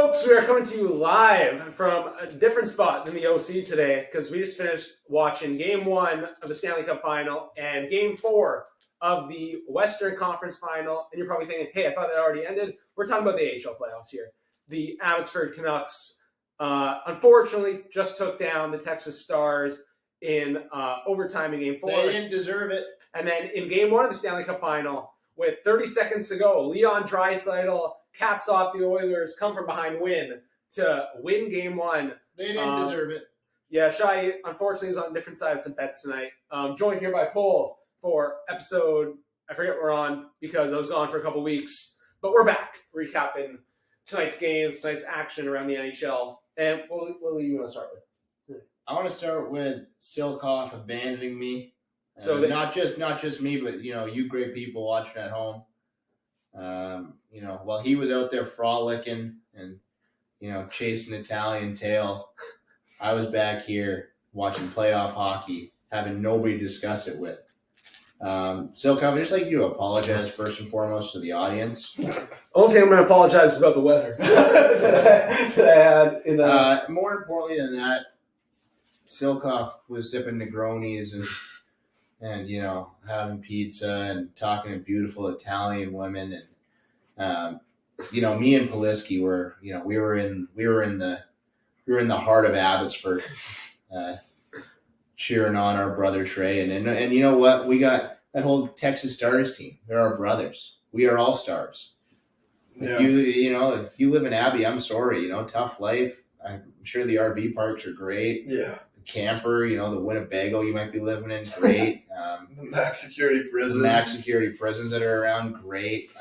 folks, we are coming to you live from a different spot than the OC today because we just finished watching Game 1 of the Stanley Cup Final and Game 4 of the Western Conference Final. And you're probably thinking, hey, I thought that already ended. We're talking about the AHL Playoffs here. The Abbotsford Canucks, unfortunately, just took down the Texas Stars in overtime in Game 4. They didn't deserve it. And then in Game 1 of the Stanley Cup Final, with 30 seconds to go, Leon Draisaitl caps off the Oilers, come from behind win to win Game 1. They didn't deserve it. Yeah, Shai, unfortunately, is on a different side of some bets tonight. Joined here by Poles for episode, I forget what we're on because I was gone for a couple weeks. But we're back, recapping tonight's games, tonight's action around the NHL. And what do you want to start with? I want to start with Silkoff abandoning me. So not just me, but you great people watching at home. While he was out there frolicking and chasing Italian tail, I was back here watching playoff hockey, having nobody to discuss it with. Silkoff, I'd just like you to apologize first and foremost to the audience. Only thing I'm going to apologize is about the weather that I had in the. More importantly than that, Silkoff was sipping Negronis and having pizza and talking to beautiful Italian women, and me and Poliski were we were in the heart of Abbotsford, cheering on our brother Trey, and you know what, we got that whole Texas Stars team. They're our brothers. We are all stars. Yeah. If you live in Abbey, I'm sorry, tough life. I'm sure the RV parks are great. Yeah. Camper, the Winnebago you might be living in, great. The max security prisons. Max security prisons that are around, great.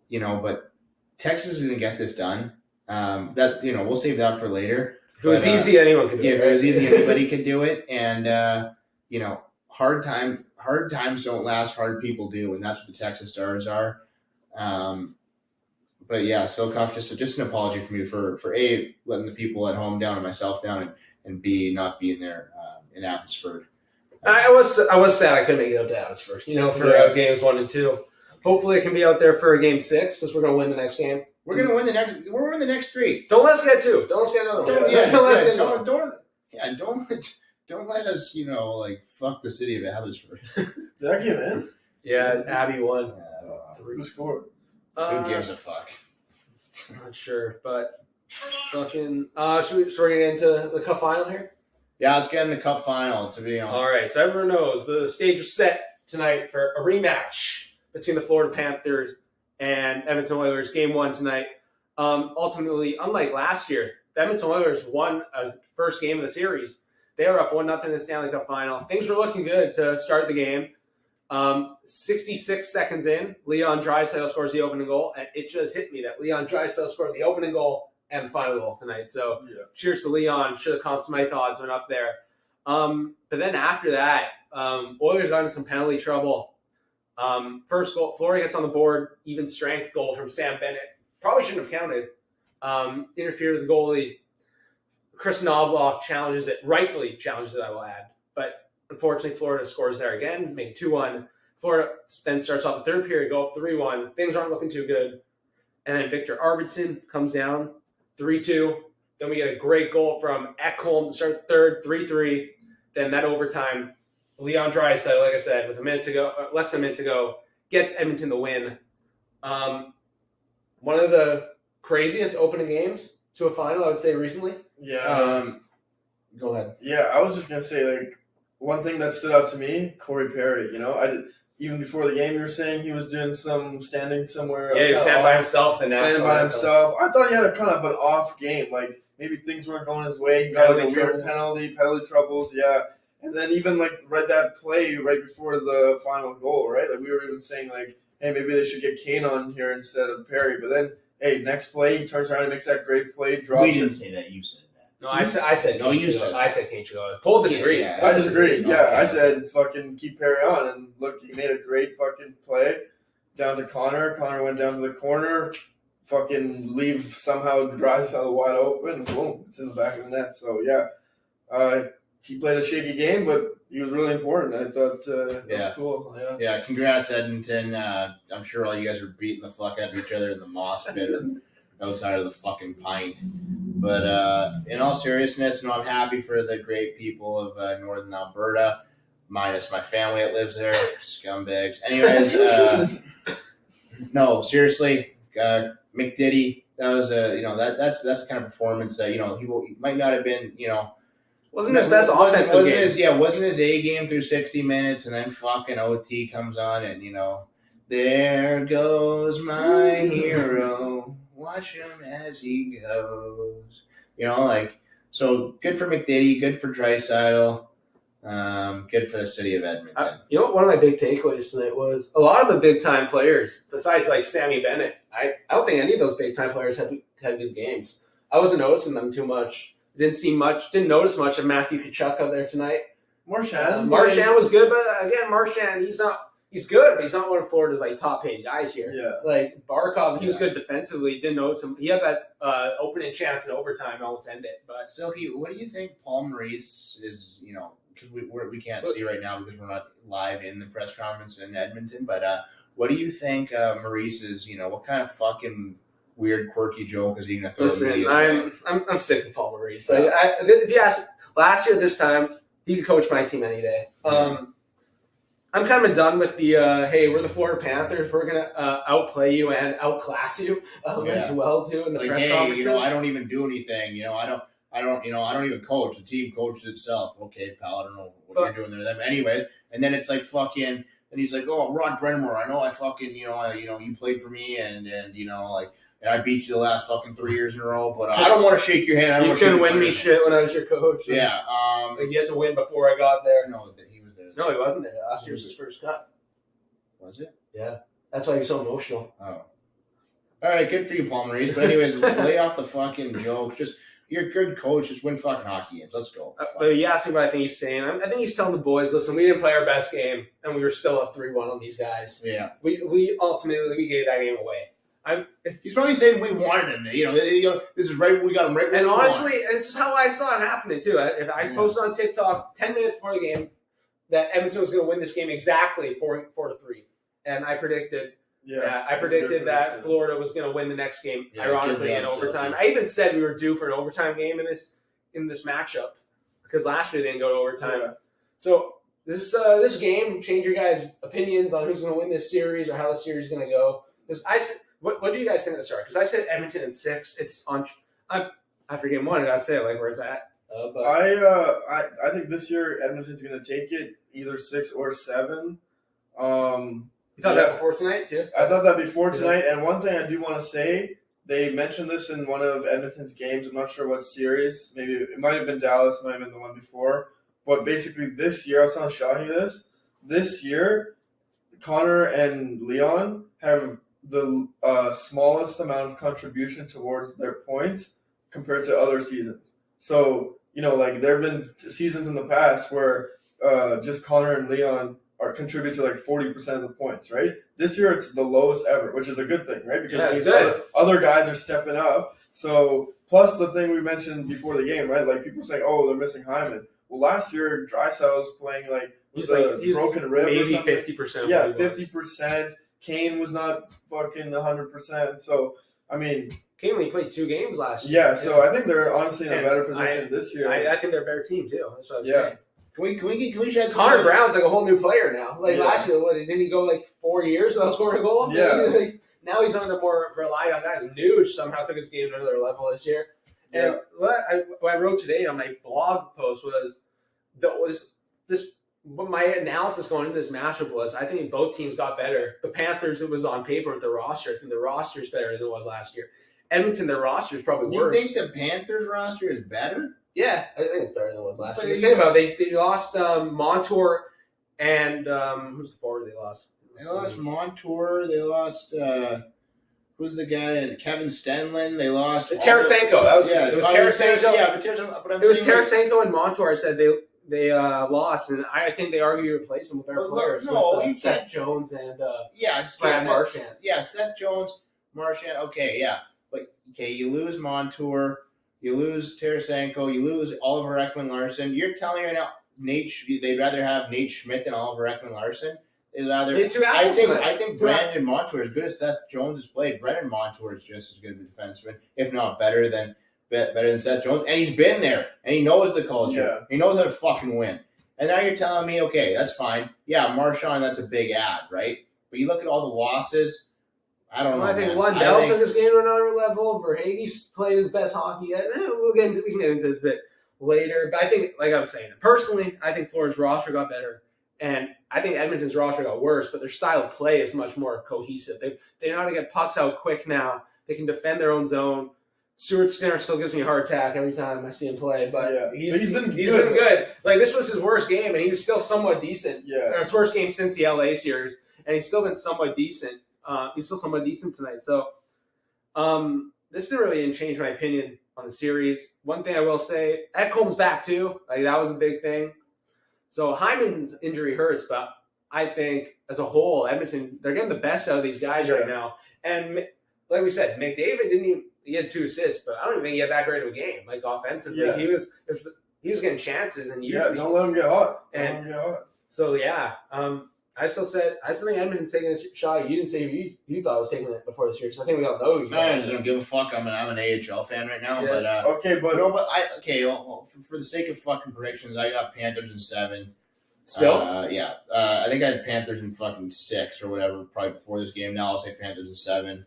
But Texas is going to get this done. We'll save that for later. If it was easy, anyone could do it. Yeah, if it was easy, anybody could do it. And, hard times don't last, hard people do, and that's what the Texas Stars are. But yeah, Silkoff, just an apology from you for A, letting the people at home down and myself down, and B, not being there in Abbotsford. I was sad I couldn't make it out to Abbotsford, for games 1 and 2. Hopefully I can be out there for game 6 because we're going to win the next game. We're going to win the next 3. Don't let's get 2. Don't let's get another one. Don't let us, fuck the city of Abbotsford. Did that get in? Yeah, Abby won. Who scored? Who gives a fuck? I'm not sure, but fucking. Should we get into the cup final here? Yeah, let's get in the cup final. All right, so everyone knows the stage was set tonight for a rematch between the Florida Panthers and Edmonton Oilers. Game 1 tonight. Ultimately, unlike last year, the Edmonton Oilers won a first game of the series. They were up 1-0 in the Stanley Cup final. Things were looking good to start the game. 66 seconds in, Leon Draisaitl scores the opening goal, and it just hit me that Leon Draisaitl scored the opening goal and the final goal tonight. So Cheers to Leon. Should have consummated odds went up there. But then after that, Oilers got into some penalty trouble. First goal, Florida gets on the board, even strength goal from Sam Bennett. Probably shouldn't have counted. Interfered with the goalie. Chris Knobloch challenges it, rightfully challenges it, I will add. But unfortunately, Florida scores there again, make it 2-1. Florida then starts off the third period, go up 3-1. Things aren't looking too good. And then Victor Arvidsson comes down, 3-2. Then we get a great goal from Ekholm to start third, 3-3. Then that overtime, Leon Draisaitl, like I said, with less than a minute to go, gets Edmonton the win. One of the craziest opening games to a final, I would say, recently. Yeah. Go ahead. Yeah, I was just going to say, one thing that stood out to me, Corey Perry, even before the game, you were saying he was doing some standing somewhere. Yeah, he was standing by himself. Standing by himself. I thought he had a kind of an off game. Maybe things weren't going his way. He got a weird penalty troubles, yeah. And then even, right that play right before the final goal, right? We were even saying, hey, maybe they should get Kane on here instead of Perry. But then, hey, next play, he turns around and makes that great play, drops We didn't say that. You said that. No, I said no, you said. I said Kane should go. Paul disagreed. Yeah, I disagreed. Yeah, I said fucking keep Perry on. And look, he made a great fucking play down to Connor. Connor went down to the corner. Fucking leave somehow Draisaitl wide open. Boom, it's in the back of the net. So, yeah. He played a shaky game, but he was really important. I thought that was cool. Yeah, congrats, Edmonton. I'm sure all you guys were beating the fuck out of each other in the moss pit outside of the fucking pint. But in all seriousness, I'm happy for the great people of Northern Alberta, minus my family that lives there, scumbags. Anyways, no, seriously, McDiddy. That was that's the kind of performance that he might not have been wasn't his best offensive game. Wasn't his A game through 60 minutes, and then fucking OT comes on, and there goes my hero. Watch him as he goes. So good for McDiddy, good for Draisaitl, good for the city of Edmonton. One of my big takeaways tonight was a lot of the big time players, besides like Sammy Bennett. I don't think any of those big time players had good games. I wasn't noticing them too much. Didn't notice much of Matthew Tkachuk out there tonight. Marchand was good, but again, Marchand, he's good, but he's not one of Florida's like top paid guys here. Yeah. Like Barkov, he was good defensively. Didn't notice him. He had that opening chance in overtime, almost end it. But Silky, what do you think Paul Maurice is? Because we can't see right now because we're not live in the press conference in Edmonton. But what do you think Maurice is? What kind of fucking weird, quirky joke is he going to throw? Listen, I'm sick of Paul Maurice. Like, if you ask last year this time, he could coach my team any day. I'm kind of done with the hey, we're the Florida Panthers. We're gonna outplay you and outclass you as well too in the press conferences. I don't even do anything. I don't even coach. The team coaches itself. Okay, pal, I don't know what you're doing there. Them anyways, and then it's like fucking, and he's like, oh, Rod Brennamore, I know I fucking, you played for me, and I beat you the last fucking 3 years in a row, but I don't want to shake your hand. You couldn't win me shit when I was your coach. Yeah. Like you had to win before I got there. No, he was there. No, he wasn't there. Last year was his first cup. Was it? Yeah. That's why he was so emotional. Oh. All right, good for you, Paul Maurice. But anyways, lay off the fucking jokes. Just, you're a good coach. Just win fucking hockey games. Let's go. But you asked me what I think he's saying. I think he's telling the boys, listen, we didn't play our best game, and we were still up 3-1 on these guys. Yeah. We ultimately gave that game away. He's probably saying we wanted him. This is right. We got him right. And honestly, this is how I saw it happening too. If I posted on TikTok 10 minutes before the game that Edmonton was going to win this game exactly 4-3, and I predicted. Yeah, I predicted that Florida was going to win the next game. Ironically, in overtime. I even said we were due for an overtime game in this matchup because last year they didn't go to overtime. Yeah. So this game change your guys' opinions on who's going to win this series or how the series is going to go. Because What do you guys think at the start? Because I said Edmonton in 6. It's on. After game 1, I gotta say where it's at. But I think this year Edmonton's gonna take it either 6 or 7. You thought that before tonight too? I thought that before tonight. And one thing I do want to say, they mentioned this in one of Edmonton's games. I'm not sure what series. Maybe it might have been Dallas. It might have been the one before. But basically, this year I was telling Shahi this. This year, Connor and Leon have the smallest amount of contribution towards their points compared to other seasons. So, there have been seasons in the past where just Connor and Leon contribute to 40% of the points, right? This year it's the lowest ever, which is a good thing, right? Because other guys are stepping up. So, plus the thing we mentioned before the game, right? People saying, oh, they're missing Hyman. Well, last year, Draisaitl was playing he's broken rib maybe or something. 50%. Yeah, 50%. Kane was not fucking 100%. So, I mean, Kane only played 2 games last year. Yeah, so I think they're honestly in a better position this year. I think they're a better team too. That's what I'm saying. Can we shed Connor Brown's a whole new player now. Last year, didn't he go 4 years without scoring a goal? Yeah. Now he's one of the more relied on guys. Nuge somehow took his game to another level this year. And what I wrote today on my blog post was what my analysis going into this matchup was, I think both teams got better. The Panthers, it was on paper with the roster. I think the roster is better than it was last year. Edmonton, their roster is probably worse. You think the Panthers roster is better? Yeah, I think it's better than it was last year. Think about it. They lost Montour and who's the forward they lost? They lost Montour. They lost who's the guy? Kevin Stenlin. They lost Tarasenko. It was Tarasenko. Yeah, but it was Tarasenko and Montour. I said they lost, and I think they argue replaced them with their players. With Seth Jones and Brad Marchand. Yeah, Seth Jones, Marchand. Okay, yeah. But, you lose Montour, you lose Tarasenko, you lose Oliver Ekman-Larsson. You're telling me right now they'd rather have Nate Schmidt than Oliver Ekman-Larsson? is either. They had two I apples think tonight. I think Brandon Montour, as good as Seth Jones has played, Brandon Montour is just as good of a defenseman, if not better than Seth Jones, and he's been there and he knows the culture. Yeah. He knows how to fucking win. And now you're telling me, okay, that's fine. Yeah, Marchand, that's a big ad, right? But you look at all the losses. I don't know. I think man. Lundell took his game to another level. Verhaeghe's played his best hockey yet. We can get into this a bit later. But I think, like I was saying, personally, I think Florida's roster got better. And I think Edmonton's roster got worse, but their style of play is much more cohesive. They know how to get pucks out quick now. They can defend their own zone. Stuart Skinner still gives me a heart attack every time I see him play, but he's been good. Like, this was his worst game, and he was still somewhat decent. Yeah. Or his worst game since the LA series, and he's still been somewhat decent. He's still somewhat decent tonight. So, this didn't really change my opinion on the series. One thing I will say, Ekholm's back too. Like, that was a big thing. So Hyman's injury hurts, but I think as a whole, Edmonton, they're getting the best out of these guys right now. And like we said, McDavid he had 2 assists, but I don't even think he had that great of a game. Like, offensively, he was getting chances, and usually don't let him get hot. So I still think Edmonton's taking a shot. You didn't say you thought I was taking it before the series. So I think we all know you. I just don't give a fuck. I'm an AHL fan right now, but for the sake of fucking predictions, I got Panthers in 7. Still, I think I had Panthers in fucking 6 or whatever, probably before this game. Now I'll say Panthers in 7.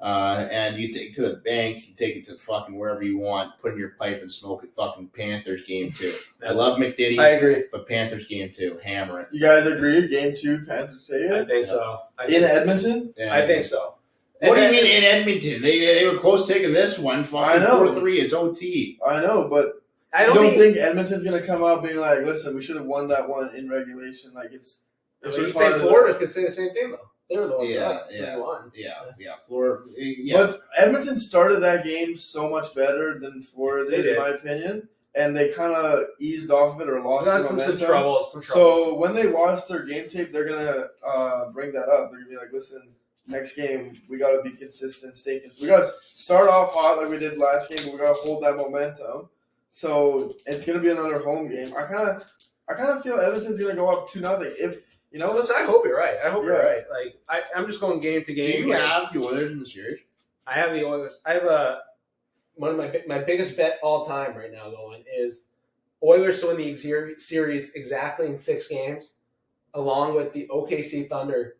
And you take it to the bank, you take it to fucking wherever you want, put in your pipe and smoke it. Fucking Panthers game 2. I love McDiddy. I agree, but Panthers game 2, hammer it. You guys agree? Game 2, Panthers take it? I think so. In Edmonton? Yeah. I think so. What do you mean in Edmonton? They were close taking this one. Fucking 4-3. It's OT. I know, but I don't think Edmonton's gonna come out being like, "Listen, we should have won that one in regulation." Like it's. You'd say Florida could say the same thing though. They were the ones that won. Yeah. Florida. Yeah. But Edmonton started that game so much better than Florida did, in my opinion, and they kind of eased off of it or lost some troubles. So when they watch their game tape, they're gonna bring that up. They're gonna be like, "Listen, next game we gotta be consistent, stay consistent. We gotta start off hot like we did last game, but we gotta hold that momentum." So it's gonna be another home game. I kind of feel Edmonton's gonna go up 2-0. If you know, listen, I hope you're right. You're right. Like I'm just going game to game. Do you have the Oilers in the series? I have the Oilers. I have one of my biggest bet all time right now going is Oilers to win the series exactly in 6 games, along with the OKC Thunder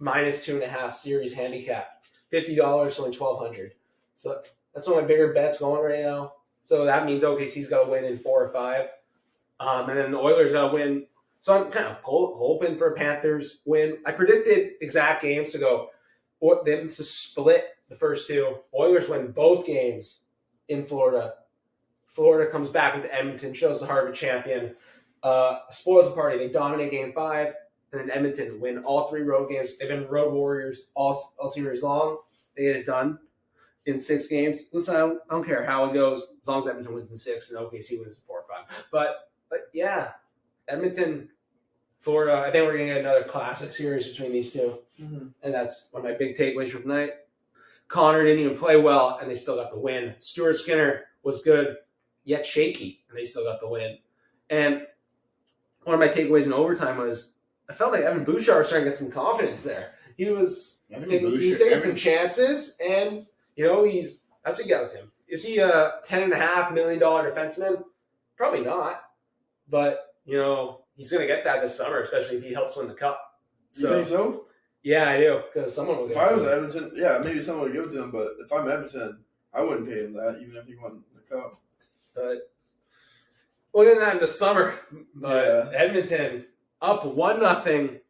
-2.5 series handicap. $50 to win $1,200. So that's one of my bigger bets going right now. So that means OKC's got to win in 4 or 5. And then the Oilers got to win. So I'm kind of hoping for a Panthers win. I predicted exact games to go. Or them to split the first 2. Oilers win both games in Florida. Florida comes back into Edmonton, shows the heart of a champion. Spoils the party. They dominate game 5. And then Edmonton win all 3 road games. They've been road warriors all series long. They get it done in 6 games. Listen, I don't care how it goes, as long as Edmonton wins in 6 and OKC wins in 4 or 5. But yeah, Edmonton, Florida, I think we're going to get another classic series between these 2. Mm-hmm. And that's one of my big takeaways from tonight. Connor didn't even play well, and they still got the win. Stuart Skinner was good, yet shaky, and they still got the win. And one of my takeaways in overtime was I felt like Evan Bouchard was starting to get some confidence there. He was taking some chances, and that's what you got with him. Is he a $10.5 million defenseman? Probably not. But, he's going to get that this summer, especially if he helps win the cup. You think so? Yeah, I do. Because someone will give it to him. If I was Edmonton, maybe someone would give it to him. But if I'm Edmonton, I wouldn't pay him that, even if he won the cup. But we'll get that in the summer. But Edmonton up 1-0.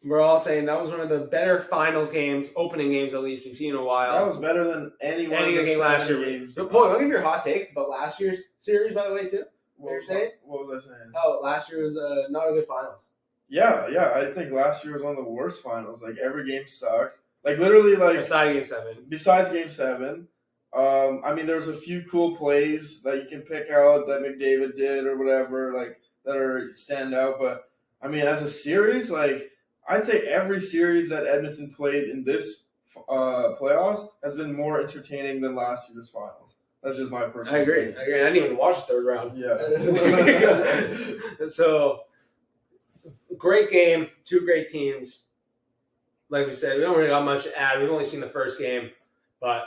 We're all saying that was one of the better finals games, opening games at least we've seen in a while. That was better than any game last year. Games. So, Paul, I'll give your hot take about last year's series, by the way, too. What you're saying? What was I saying? Oh, last year was not a good finals. Yeah. I think last year was one of the worst finals. Like, every game sucked. Like, literally, besides Game 7. Besides Game 7. There was a few cool plays that you can pick out that McDavid did or whatever, that are stand out. But, as a series, I'd say every series that Edmonton played in this playoffs has been more entertaining than last year's finals. That's just my personal opinion. I agree. I didn't even watch the 3rd round. Yeah. So, great game, two great teams. Like we said, we don't really got much to add. We've only seen the first game, but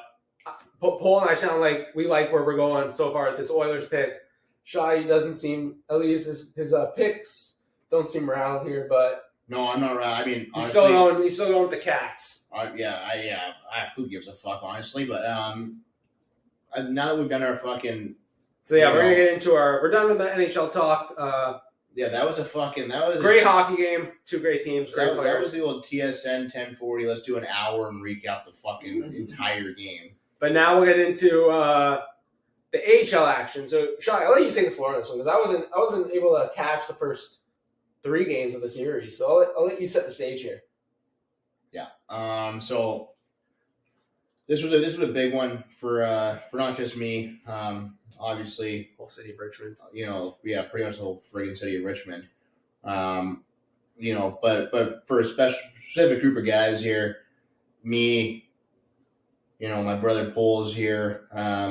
Paul and I sound like we like where we're going so far at this Oilers pick. Shy doesn't seem, at least his picks don't seem rattled here, but No, I'm not right. I mean, he's honestly, still going with the Cats. who gives a fuck, honestly? But now that we've done our fucking, So yeah, we're gonna get into we're done with the NHL talk. that was a Great hockey game, two great teams, great that players. was the old TSN 1040. Let's do an hour and recap the fucking entire game. But now we'll get into the AHL action. So, Shai, I'll let you take the floor on this one because I wasn't able to catch the first 3 games of the series. So I'll let you set the stage here. Yeah. So this was a big one for not just me. Obviously, Whole city of Richmond. Pretty much the whole friggin' city of Richmond. But for a specific group of guys here, me, my brother Pole's here.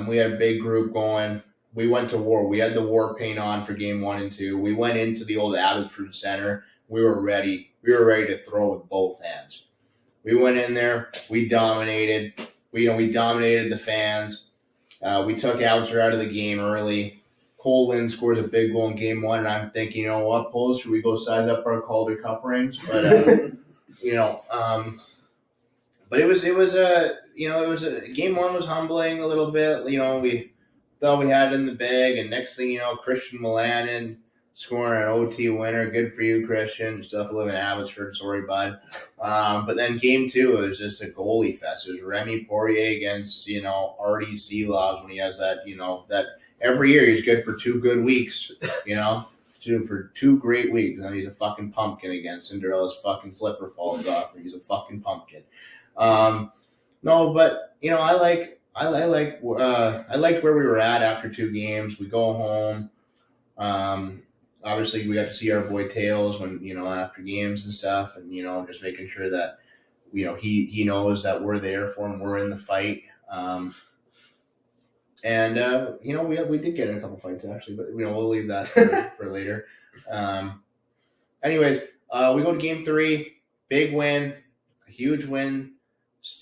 We had a big group going. We went to war. We had the war paint on for game 1 and 2. We went into the old Abbotsford Center. We were ready. We were ready to throw with both hands. We went in there. We dominated. We dominated the fans. We took Abbotsford out of the game early. Cole Lynn scores a big goal in game 1, and I'm thinking, you know what, Poles, should we go size up our Calder Cup rings? But but it was game 1 was humbling a little bit. We thought we had it in the bag, and next thing you know, Christian Melanin scoring an OT winner. Good for you, Christian. Still have to live in Abbotsford, sorry, bud. But then game 2, it was just a goalie fest. It was Remy Poirier against Artie Seelovs when he has that that every year he's good for 2 good weeks. For 2 great weeks, and he's a fucking pumpkin again. Cinderella's fucking slipper falls off, and he's a fucking pumpkin. No, but I liked where we were at after 2 games. We go home. Obviously, we got to see our boy Tails when after games and stuff, and just making sure that he knows that we're there for him. We're in the fight. We did get in a couple fights actually, but we'll leave that for later. Anyways, we go to game 3, big win, a huge win.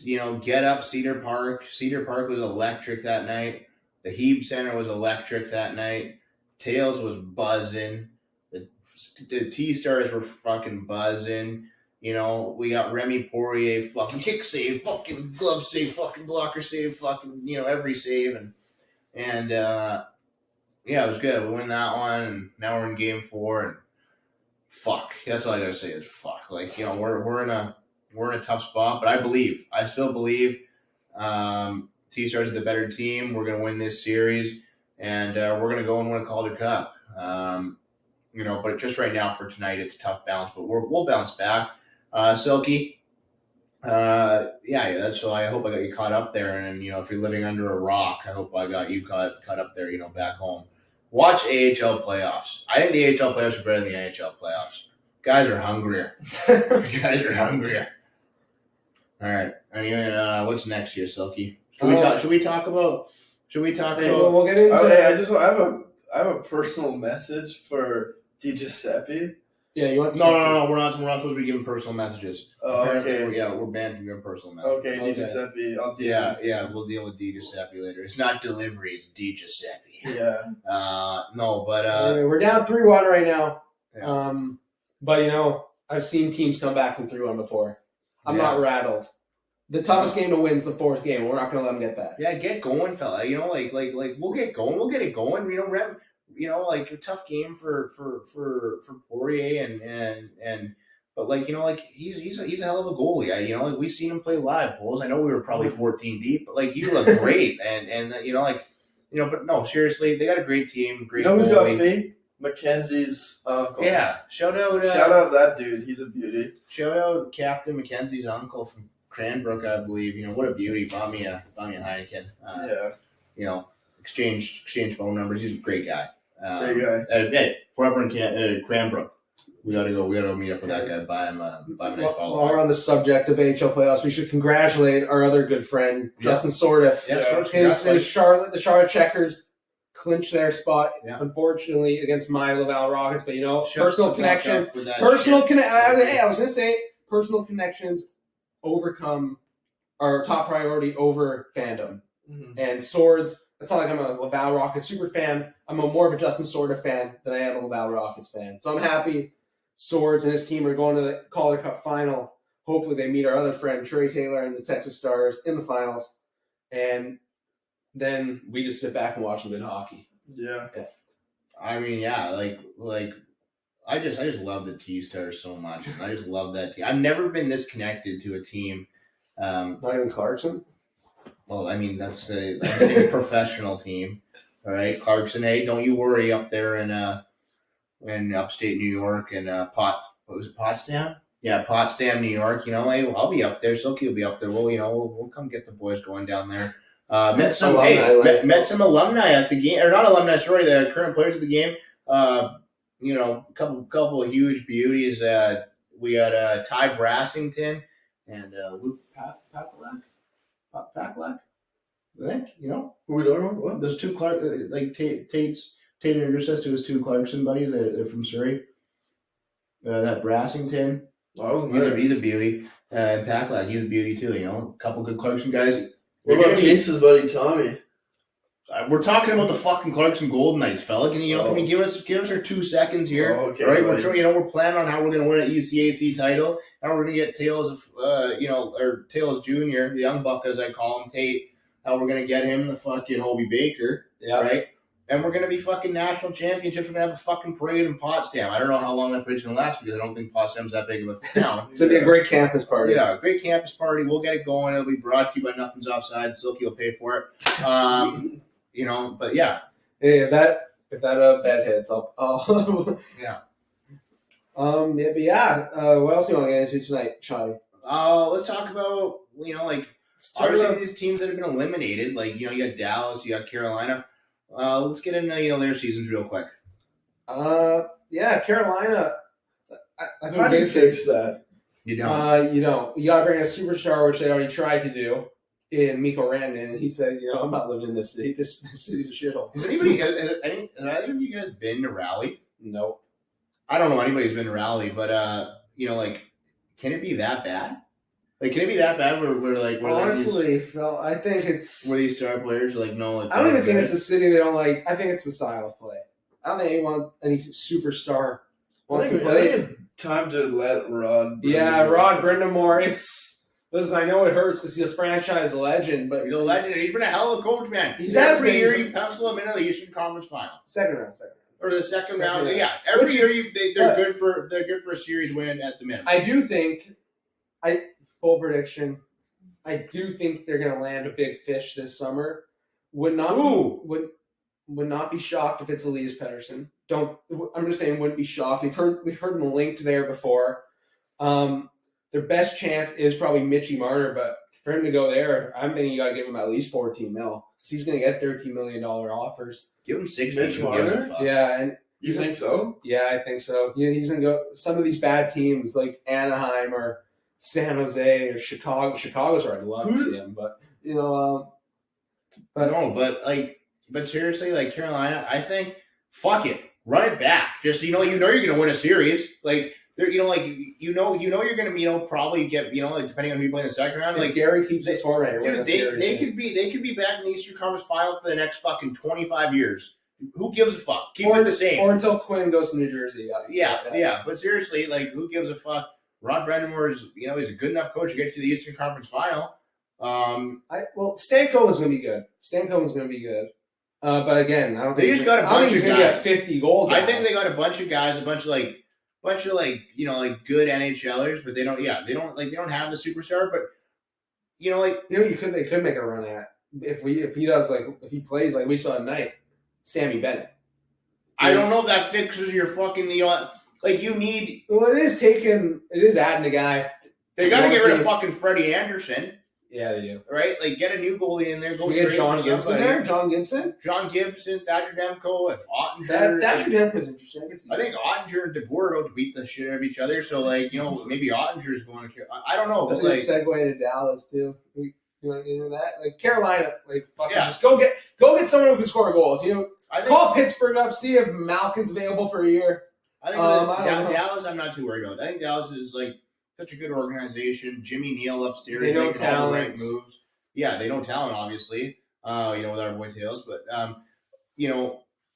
Get up Cedar Park. Cedar Park was electric that night. The Hebe Center was electric that night. Tails was buzzing. The T-Stars were fucking buzzing. We got Remy Poirier, fucking kick save, fucking glove save, fucking blocker save, fucking, every save. And it was good. We win that one, and now we're in game 4, and fuck. That's all I gotta say is fuck. We're in a tough spot, but I still believe T-Stars is the better team. We're gonna win this series, and we're gonna go and win a Calder Cup. But just right now for tonight, it's a tough bounce, but we'll bounce back. Silky, that's why I hope I got you caught up there. And if you're living under a rock, I hope I got you caught up there, back home. Watch AHL Playoffs. I think the AHL Playoffs are better than the NHL Playoffs. Guys are hungrier. All right. What's next here, Silky? Should we talk about? We'll get into. I have a personal message for DiGiuseppe. Yeah, you want? No. We're not supposed to be giving personal messages. Oh, okay. We're banned from giving personal messages. Okay, DiGiuseppe. I'll deal Yeah. We'll deal with DiGiuseppe later. It's not delivery. It's DiGiuseppe. Yeah. No, but anyway, we're down 3-1 right now. Yeah. But I've seen teams come back from 3-1 before. I'm not rattled. The toughest game to win is the 4th game. We're not going to let them get that. Yeah, get going, fella. We'll get going. We'll get it going. A tough game for Poirier but he's a hell of a goalie. We've seen him play live, Poles. I know we were probably 14 deep, but you look great. But no, seriously, they got a great team. Great. Who's got faith? Mackenzie's uncle. Yeah, shout out that dude. He's a beauty. Shout out Captain Mackenzie's uncle from Cranbrook, I believe. What a beauty. Bought me a Heineken. Exchange phone numbers. He's a great guy. Great guy. Hey, forever in Cranbrook. We gotta go meet up with that guy. Buy him a nice bottle. While we're on the subject of AHL playoffs, we should congratulate our other good friend Justin Sordiff. Yeah, his Charlotte Checkers clinch their spot, Yeah. unfortunately, against my Laval Rockets. But, Shut personal the fuck connections. up with that Personal shit. I was going to say, personal connections overcome our top priority over fandom. Mhm. And Swords, it's not like I'm a Laval Rockets super fan. I'm more of a Justin Sorda fan than I am a Laval Rockets fan. So I'm happy Swords and his team are going to the Calder Cup final. Hopefully they meet our other friend Trey Taylor and the Texas Stars in the finals. And then we just sit back and watch some good hockey. Yeah. I mean, yeah, like I just love the T-Stars so much. And I just love that team. I've never been this connected to a team. Not even Clarkson? Well, I mean, that's a professional team. All right, Clarkson, hey, don't you worry up there in upstate New York and Potsdam? Yeah, Potsdam, New York. Hey, I'll be up there. Silky will be up there. Well, we'll come get the boys going down there. Met some alumni at the game, or not alumni. Sorry, the current players of the game. A couple of huge beauties. We had Ty Brassington and Luke Pakalak. Pakalak. I think, We don't know what. those two Clark, like Tate introduced to his two Clarkson buddies. They're from Surrey. That Brassington, Oh, he's a beauty. And Pakalak, he's a beauty too. A couple good Clarkson guys. What about Tate's buddy Tommy? We're talking about the fucking Clarkson Golden Knights, fella. Can you give us our 2 seconds here? Oh, okay, right? right. We're planning on how we're gonna win an ECAC title, and we're gonna get Tails, or Tails Jr., the young buck as I call him, Tate. How we're gonna get him the fucking Hobie Baker, right? And we're gonna be fucking national championships. We're gonna have a fucking parade in Potsdam. I don't know how long that parade's gonna last because I don't think Potsdam's that big of a town. It's gonna be a great campus party. Yeah, great campus party. We'll get it going. It'll be brought to you by Nothing's Offside. Silky will pay for it. But yeah. Hey, if that bet hits, I'll Yeah. But yeah. What else do you want to get into tonight, Charlie? Let's talk about obviously these teams that have been eliminated. You got Dallas, you got Carolina. Let's get into their seasons real quick. Yeah, Carolina. How do you fix that? You don't. You gotta bring in a superstar, which they already tried to do in Mikko Rantanen, and he said, I'm not living in this city. This city's a shithole. Has either of you guys been to Raleigh? Nope. I don't know anybody who's been to Raleigh, but can it be that bad? Can it be that bad where honestly, Phil, I think it's where these star players are no. I don't even think it's a city they don't like. I think it's the style of play. I don't think any superstar wants to play. I think it's time to let Rod. Yeah, Rod Brindamore. Listen, I know it hurts because he's a franchise legend, but he's a legend. He's been a hell of a coach, man. He's every year you pencil him into the Eastern Conference Final. Second round. Or the second round. Yeah, every year they're good for a series win at the minimum. I do think, full prediction, I do think they're going to land a big fish this summer. Would not be shocked if it's Elias Pettersson. I'm just saying, wouldn't be shocked. We've heard them linked there before. Their best chance is probably Mitchie Marner, but for him to go there, I'm thinking you got to give him at least $14 million. Because he's going to get $13 million offers. Give him $6 Mitch Marner? Yeah, and you think so? Yeah, I think so. He's going to go. Some of these bad teams like Anaheim or San Jose or Chicago. Chicago's where I'd love to see him, but but seriously, Carolina, I think, fuck it, run it back. Just you're going to win a series. You're going to probably get depending on who you play in the second round. If Gary keeps his format, they could be back in the Eastern Conference Final for the next fucking 25 years. Who gives a fuck? Keep it the same. Or until Quinn goes to New Jersey. Yeah. But seriously, who gives a fuck? Rod Brindamore is he's a good enough coach to get to the Eastern Conference Final. Stanko was going to be good. But again, I don't think he's got a bunch of guys. 50 goals. I think they got a bunch of guys, a bunch of good NHLers, but they don't have the superstar. But they could make a run at if he plays like we saw tonight, Sammy Bennett. I don't know if that fixes your fucking you need. Well, it is adding a guy. They got to get rid of fucking Freddie Anderson. Yeah, they do. Right? Get a new goalie in there. Should we get John Gibson there? John Gibson, Thatcher Demko, if Ottinger. Thatcher Demko's interesting. I think Ottinger and DeBoer to beat the shit out of each other. So, maybe Ottinger is going to. I don't know. That's a good segue into Dallas too. You want to get into that? Carolina, yeah. Just go get someone who can score goals. Call Pittsburgh up, see if Malkin's available for a year. I think I don't know. Dallas, I'm not too worried about. I think Dallas is like such a good organization. Jimmy Neal upstairs They know making all the right talent. moves. Yeah, they know talent, obviously. With our boy Tails, but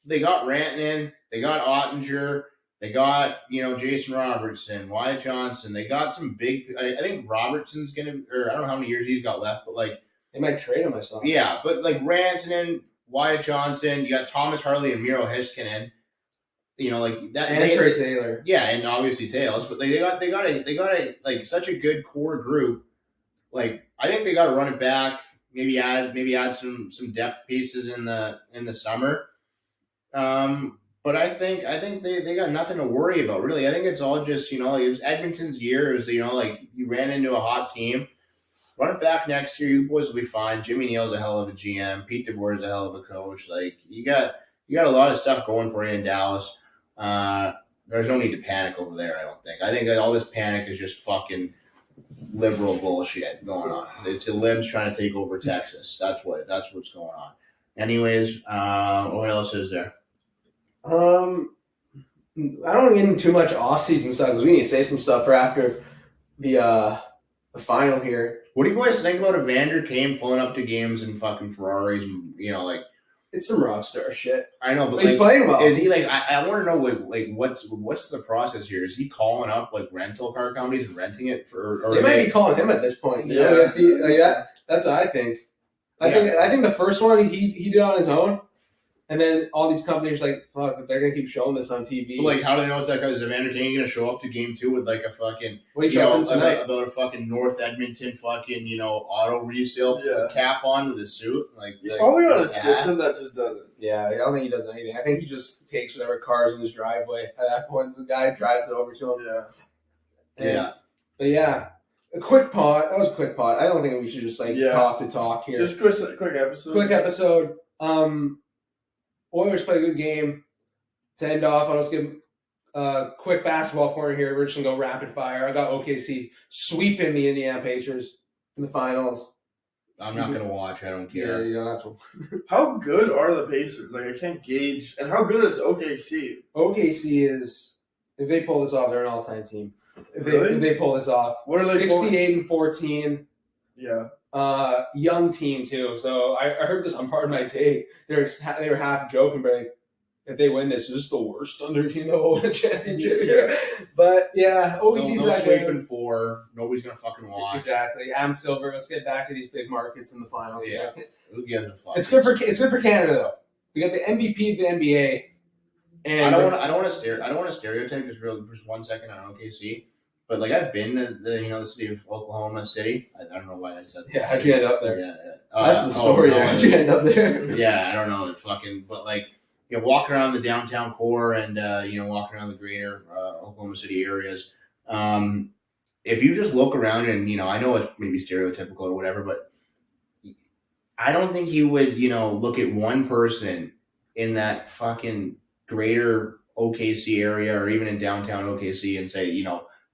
they got Rantanen, they got Ottinger, they got Jason Robertson, Wyatt Johnson. They got some big. I think Robertson's gonna, or I don't know how many years he's got left, but like they might trade him or something. Yeah, but like Rantanen, Wyatt Johnson, you got Thomas Harley and Miro Heiskanen. Like that. And Trey Taylor. Yeah, and obviously Tails, but they got a like such a good core group. Like I think they got to run it back. Maybe add some depth pieces in the summer. But I think they got nothing to worry about really. I think it's all just it was Edmonton's year. It was like you ran into a hot team. Run it back next year. You boys will be fine. Jimmy Neal's a hell of a GM. Pete DeBoer is a hell of a coach. Like you got a lot of stuff going for you in Dallas. There's no need to panic over there. I don't think. I think that all this panic is just fucking liberal bullshit going on. It's the libs trying to take over Texas. That's what's going on. Anyways, what else is there? I don't want to get into too much off-season stuff because we need to say some stuff for after the final here. What do you boys think about Evander Kane pulling up to games in fucking Ferraris and it's some rock star shit. I know, but he's playing well. Is he like? I want to know what's the process here? Is he calling up like rental car companies and renting it for? Or they might be calling him at this point. That's what I think. I think the first one he did on his own, and then all these companies are like, fuck, they're gonna keep showing this on TV. But like, how do they know it's that guy? Is Evander Kane gonna show up to game 2 with like a fucking what are you showing tonight? About a fucking North Edmonton fucking auto resale cap on with a suit? Like he's probably on a system that just does it. Yeah, I don't think he does anything. I think he just takes whatever car's in his driveway. At that point, the guy drives it over to him. But yeah, a quick pod. That was a quick pod. I don't think we should just talk here. Just quick episode. Quick episode. Oilers played a good game. To end off, I'll just give a quick basketball corner here. We're just going to go rapid fire. I got OKC sweeping the Indiana Pacers in the finals. I'm not going to watch. I don't care. Yeah, you don't have to. How good are the Pacers? Like, I can't gauge. And how good is OKC? OKC is, if they pull this off, they're an all-time team. If they pull this off. What are they 68-14. Yeah. Young team too. So I heard this on Part of My Take. They were half joking, but like, if they win this, is this the worst Thunder team that will win a championship? Yeah. But yeah, OKC's no sweeping 4. Nobody's gonna fucking watch. Exactly. Adam Silver. Let's get back to these big markets in the finals. Yeah. Who gives a fuck? It's good for Canada though. We got the MVP of the NBA. And I don't want to stereotype just 1 second on OKC. But like I've been to the city of Oklahoma City. I don't know why I said that. Yeah, how'd you end up there? Yeah. That's the story. How'd you end up there? Yeah, I don't know. But like walking around the downtown core and walking around the greater Oklahoma City areas. If you just look around and I know it's maybe stereotypical or whatever, but I don't think you would look at one person in that fucking greater OKC area or even in downtown OKC and say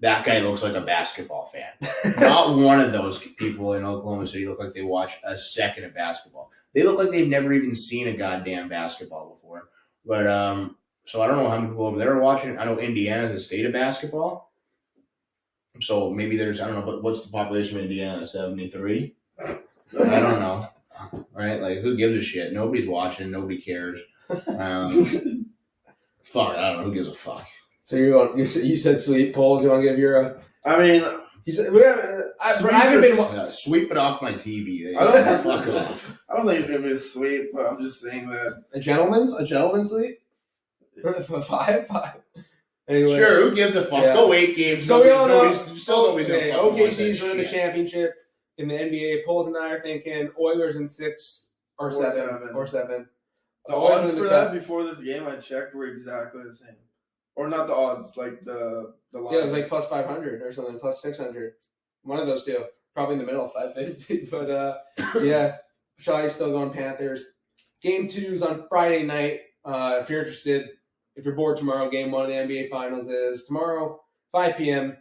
that guy looks like a basketball fan. Not one of those people in Oklahoma City look like they watch a second of basketball. They look like they've never even seen a goddamn basketball before. But so I don't know how many people over there are watching. I know Indiana's a state of basketball. So maybe there's, I don't know, but what's the population of Indiana? 73? I don't know. Right? Like, who gives a shit? Nobody's watching. Nobody cares. Fuck, I don't know. Who gives a fuck? So you said sweep polls. You want to give your? I mean, you said I haven't been. Sweep it off my TV. Fuck off. I don't think it's gonna be a sweep, but I'm just saying that a gentleman's sweep. 5. Anyway, sure. Who gives a fuck? Yeah. Go 8 games. So we all know. Nobody's gonna fucking watch that OKC's winning the shit. championship in the NBA. Polls and I are thinking Oilers in 6 or 7 or 7. The odds for that before this game I checked were exactly the same. Or not the odds, like the lines. Yeah, it was like plus 500 or something, plus 600. One of those two. Probably in the middle, 550. But yeah, Shawty's still going Panthers. Game 2 is on Friday night. If you're interested, if you're bored tomorrow, game 1 of the NBA Finals is tomorrow, 5 p.m.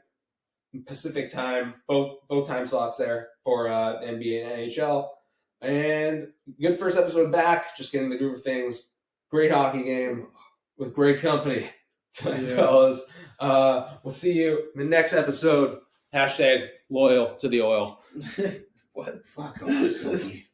Pacific time. Both time slots there for NBA and NHL. And good first episode back. Just getting the groove of things. Great hockey game with great company tonight, Yeah. fellas. We'll see you in the next episode. Hashtag loyal to the oil. What? Fuck off, Silky.